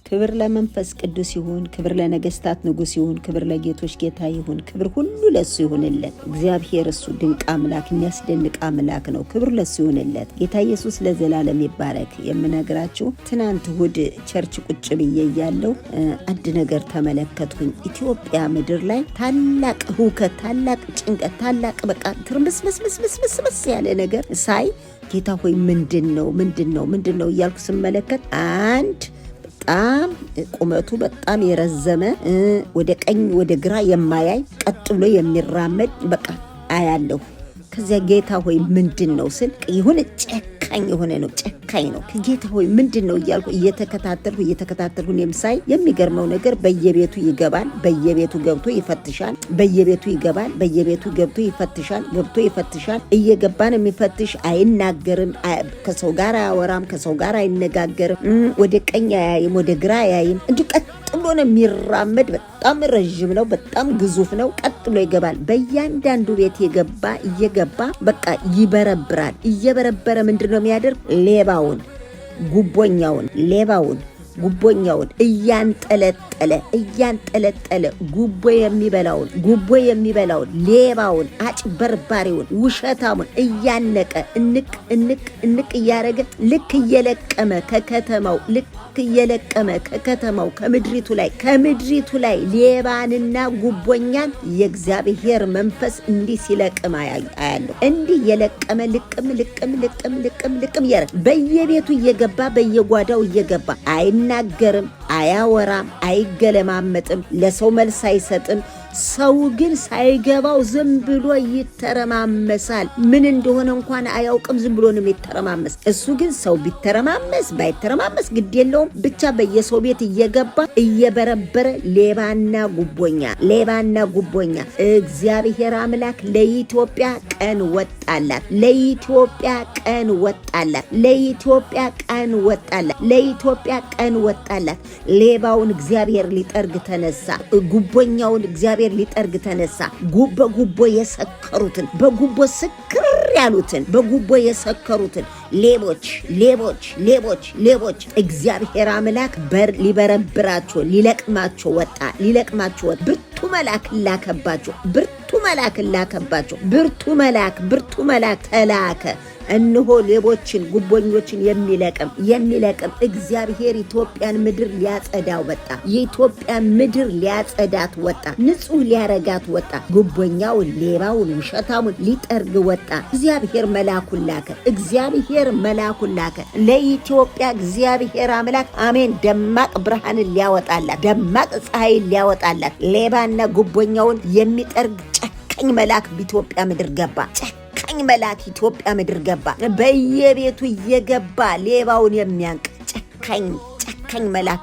ክብር ለመንፈስ ቅዱስ ይሁን፣ ክብር ለነገስታት ንጉስ ይሁን፣ ክብር ለጌቶች ጌታ ይሁን፣ ክብር ሁሉ ለሱ ይሁንለት። እግዚአብሔር እሱ ድንቅ አምላክ የሚያስደንቅ አምላክ ነው። ክብር ለሱ ይሁንለት። ጌታ ኢየሱስ ለዘላለም ይባረክ። የምነግራችሁ ትናንት እሑድ ቸርች ቁጭ ብዬ እያለሁ አንድ ነገር ተመለከትኩኝ። ኢትዮጵያ ምድር ላይ ታላቅ ሁከት፣ ታላቅ ጭንቀት፣ ታላቅ በቃ ትርምስምስምስምስምስ ያለ ነገር ሳይ ጌታ ሆይ ምንድነው እያልኩ ስመለከት አንድ በጣም ቁመቱ በጣም የረዘመ ወደ ቀኝ ወደ ግራ የማያይ ቀጥ ብሎ የሚራመድ በቃ አያለሁ። ከዚያ ጌታ ሆይ ምንድነው ስል ይሁን ጨካኝ የሆነ ነው፣ ጨካኝ ነው። ጌታ ሆይ ምንድነው እያልኩ እየተከታተልኩ የምሳይ የሚገርመው ነገር በየቤቱ ይገባል፣ በየቤቱ ገብቶ ይፈትሻል፣ በየቤቱ ይገባል፣ በየቤቱ ገብቶ ይፈትሻል። እየገባን የሚፈትሽ አይናገርም፣ ከሰው ጋር አያወራም፣ ከሰው ጋር አይነጋገርም፣ ወደ ቀኝ አያይም፣ ወደ ግራ አያይም። እንዲህ ቀጥ ብሎ ነው የሚራመድ። በጣም ረጅም ነው፣ በጣም ግዙፍ ነው። ቀጥ ብሎ ይገባል። በእያንዳንዱ ቤት እየገባ በቃ ይበረብራል። እየበረበረ ምንድነው የሚያደርግ? ሌባውን ጉቦኛውን እያንጠለጠለ ጉቦ የሚበላውን ሌባውን፣ አጭበርባሪውን፣ ውሸታሙን እያነቀ እንቅ እያረገ ልክ እየለቀመ ከከተማው ከምድሪቱ ላይ ሌባንና ጉቦኛን የእግዚአብሔር መንፈስ እንዲህ ሲለቅም አያለሁ። እንዲህ የለቀመ ልቅም ያረ በየቤቱ እየገባ በየጓዳው እየገባ አይናገርም፣ አያወራም፣ አይገለማመጥም፣ ለሰው መልስ አይሰጥም። ሰው ግን ሳይገባው ዝም ብሎ ይተረማመሳል። ምን እንደሆነ እንኳን አያውቅም፣ ዝም ብሎ ነው የሚተረማመስ። እሱ ግን ሰው ቢተረማመስ ባይተረማመስ ግድ የለውም። ብቻ በየሰው ቤት እየገባ እየበረበረ ሌባና ጉቦኛ። እግዚአብሔር አምላክ ለኢትዮጵያ ቀን ወጣላት። ሌባውን እግዚአብሔር ሊጠርግ ተነሳ። ጉቦኛውን እግዚአብሔር ሊጠርግ ተነሳ። በጉቦ የሰከሩትን፣ በጉቦ ስክር ያሉትን፣ በጉቦ የሰከሩትን ሌቦች እግዚአብሔር አምላክ ሊበረብራቸው ሊለቅማቸው ወጣ። ብርቱ መልአክ ተላከ። እነሆ ሌቦችን ጉቦኞችን የሚለቅም እግዚአብሔር ኢትዮጵያን ምድር ሊያጸዳው ወጣ። የኢትዮጵያን ምድር ሊያጸዳት ወጣ። ንጹህ ሊያረጋት ወጣ። ጉቦኛውን፣ ሌባውን፣ ውሸታሙን ሊጠርግ ወጣ። እግዚአብሔር መላኩን ላከ ለኢትዮጵያ። እግዚአብሔር አምላክ አሜን ደማቅ ብርሃንን ሊያወጣላት፣ ደማቅ ፀሐይን ሊያወጣላት፣ ሌባና ጉቦኛውን የሚጠርግ ጨካኝ መልአክ በኢትዮጵያ ምድር ገባ። መልአክ ኢትዮጵያ ምድር ገባ። በየቤቱ እየገባ ሌባውን የሚያንቅ ጨካኝ መልአክ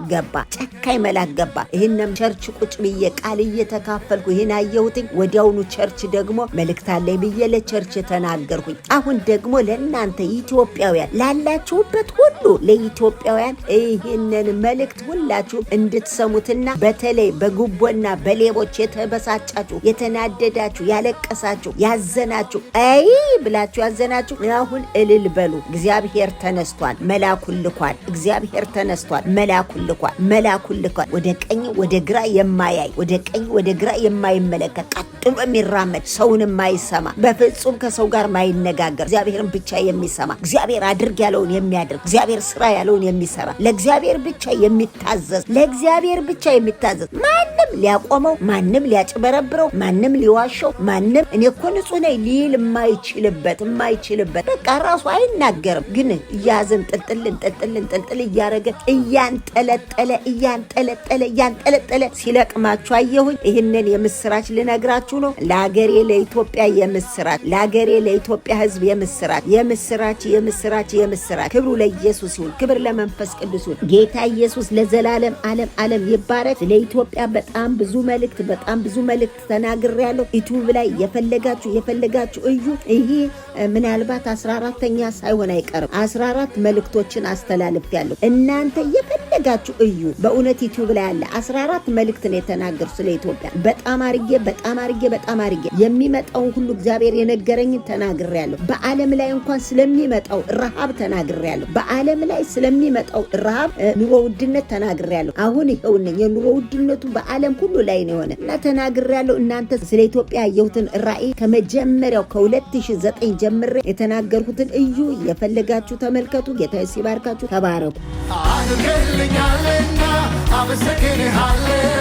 ገባ። ይሄንም ቸርች ቁጭ ብዬ ቃል እየተካፈልኩ ይሄን አየሁትኝ። ወዲያውኑ ቸርች ደግሞ መልእክት አለኝ ብዬ ለቸርች ተናገርኩኝ። አሁን ደግሞ ለእናንተ ኢትዮጵያውያን ላላችሁበት ሁሉ ለኢትዮጵያውያን ይሄንን መልእክት ሁላችሁ እንድትሰሙትና በተለይ በጉቦና በሌቦች የተበሳጫችሁ፣ የተናደዳችሁ፣ ያለቀሳችሁ፣ ያዘናችሁ ብላችሁ ያዘናችሁ አሁን እልል በሉ። እግዚአብሔር ተነስቷል፣ መላኩን ልኳል። እግዚአብሔር ተነስቷል፣ መላኩን ልኳል። ወደ ቀኝ ወደ ግራ የማያይ፣ ወደ ቀኝ ወደ ግራ የማይመለከት፣ ቀጥሎ የሚራመድ፣ ሰውን የማይሰማ፣ በፍጹም ከሰው ጋር ማይነጋገር፣ እግዚአብሔርን ብቻ የሚሰማ፣ እግዚአብሔር አድርግ ያለውን የሚያደርግ፣ እግዚአብሔር ስራ ያለውን የሚሰራ፣ ለእግዚአብሔር ብቻ የሚታዘዝ፣ ማንም ሊያቆመው፣ ማንም ሊያጭበረብረው፣ ማንም ሊዋሸው፣ ማንም እኔ እኮ ንጹህ ነኝ ሊል የማይችልበት በቃ ራሱ አይናገርም። ግን እያዘን ጥልጥል እያረገ እያንጠለጠለ ሲለቅማችሁ አየሁኝ። ይህንን የምስራች ልነግራችሁ ነው። ለሀገሬ ለኢትዮጵያ የምስራች፣ ለሀገሬ ለኢትዮጵያ ሕዝብ የምስራች። ክብሩ ለኢየሱስ ይሁን፣ ክብር ለመንፈስ ቅዱስ ይሁን። ጌታ ኢየሱስ ለዘላለም ዓለም ይባረክ። ለኢትዮጵያ በጣም በጣም ብዙ መልእክት ተናግሬያለሁ። ዩቲዩብ ላይ የፈለጋችሁ እዩ። ይሄ ምናልባት 14ኛ ሳይሆን አይቀርም 14 መልእክቶችን አስተላልፌያለሁ። እናንተ የፈለጋችሁ እዩ። በእውነት ዩቲዩብ ላይ አለ 14 መልእክት ነው የተናገሩ ስለ ኢትዮጵያ። በጣም አርጌ የሚመጣው ሁሉ እግዚአብሔር የነገረኝ ተናግሬያለሁ። በዓለም ላይ እንኳን ስለሚመጣው ረሃብ ተናግሬያለሁ። በዓለም ላይ ስለሚመጣው ረሃብ ኑሮ ውድነት ተናግሬያለሁ። አሁን ይኸውልኝ የኑሮ ውድነቱ በዓለም ሁሉ ላይ ነው የሆነ እና ተናግሬያለሁ። እናንተ ስለ ኢትዮጵያ ያየሁትን ራእይ ከመጀመሪያው ከ2009 ጀምሬ የተናገርኩትን እዩ። የፈለጋችሁ ተመልከቱ። ጌታ ይባርካችሁ። ተባረኩ። አድርገልኛልና አመሰግንሃለሁ